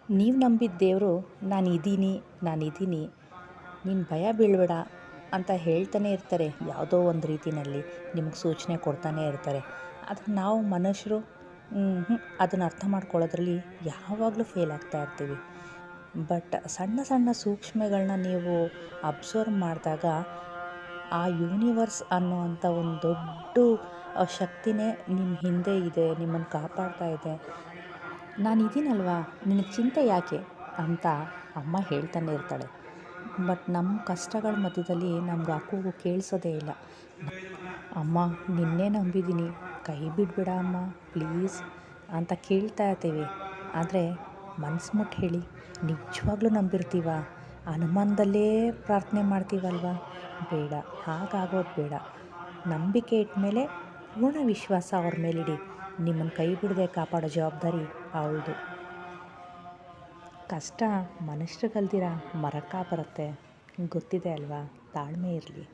ನೀವು ನಂಬಿದ ದೇವರು ನಾನಿದ್ದೀನಿ ನಾನಿದ್ದೀನಿ ನೀನು ಭಯ ಬೀಳಬೇಡ ಅಂತ ಹೇಳ್ತಾನೆ ಇರ್ತಾರೆ. ಯಾವುದೋ ಒಂದು ರೀತಿಯಲ್ಲಿ ನಿಮಗೆ ಸೂಚನೆ ಕೊಡ್ತಾನೆ ಇರ್ತಾರೆ. ಆದರೆ ನಾವು ಮನುಷ್ಯರು ಅದನ್ನು ಅರ್ಥ ಮಾಡ್ಕೊಳ್ಳೋದ್ರಲ್ಲಿ ಯಾವಾಗಲೂ ಫೇಲ್ ಆಗ್ತಾ ಇರ್ತೀವಿ. ಬಟ್ ಸಣ್ಣ ಸಣ್ಣ ಸೂಕ್ಷ್ಮಗಳನ್ನ ನೀವು ಅಬ್ಸರ್ವ್ ಮಾಡಿದಾಗ ಆ ಯೂನಿವರ್ಸ್ ಅನ್ನೋವಂಥ ಒಂದು ದೊಡ್ಡ ಶಕ್ತಿನೇ ನಿಮ್ಮ ಹಿಂದೆ ಇದೆ, ನಿಮ್ಮನ್ನು ಕಾಪಾಡ್ತಾ ಇದೆ. ನಾನಿದ್ದೀನಲ್ವಾ, ನಿನಗೆ ಚಿಂತೆ ಯಾಕೆ ಅಂತ ಅಮ್ಮ ಹೇಳ್ತಾನೆ ಇರ್ತಾಳೆ. ಬಟ್ ನಮ್ಮ ಕಷ್ಟಗಳ ಮಧ್ಯದಲ್ಲಿ ನಮ್ಗೆ ಆ ಕೂಗು ಕೇಳಿಸೋದೇ ಇಲ್ಲ. ಅಮ್ಮ ನಿನ್ನೆ ನಂಬಿದ್ದೀನಿ, ಕೈ ಬಿಡಬೇಡ ಅಮ್ಮ ಪ್ಲೀಸ್ ಅಂತ ಕೇಳ್ತಾ ಇರ್ತೀವಿ. ಆದರೆ ಮನಸ್ಸು ಮುಟ್ಟು ಹೇಳಿ, ನಿಜವಾಗ್ಲೂ ನಂಬಿರ್ತೀವ? ಅನುಮಾನದಲ್ಲೇ ಪ್ರಾರ್ಥನೆ ಮಾಡ್ತೀವಲ್ವ? ಬೇಡ, ಹಾಗಾಗೋದು ಬೇಡ. ನಂಬಿಕೆ ಇಟ್ಟ ಪೂರ್ಣ ವಿಶ್ವಾಸ ಅವ್ರ ಮೇಲಿಡಿ. ನಿಮ್ಮನ್ನು ಕೈ ಬಿಡದೆ ಕಾಪಾಡೋ ಜವಾಬ್ದಾರಿ ಅವಳದು. ಕಷ್ಟ ಮನುಷ್ಯರಿಗಲ್ದಿರ ಮರಕ್ಕೆ ಬರುತ್ತೆ, ಗೊತ್ತಿದೆ ಅಲ್ವಾ? ತಾಳ್ಮೆ ಇರಲಿ.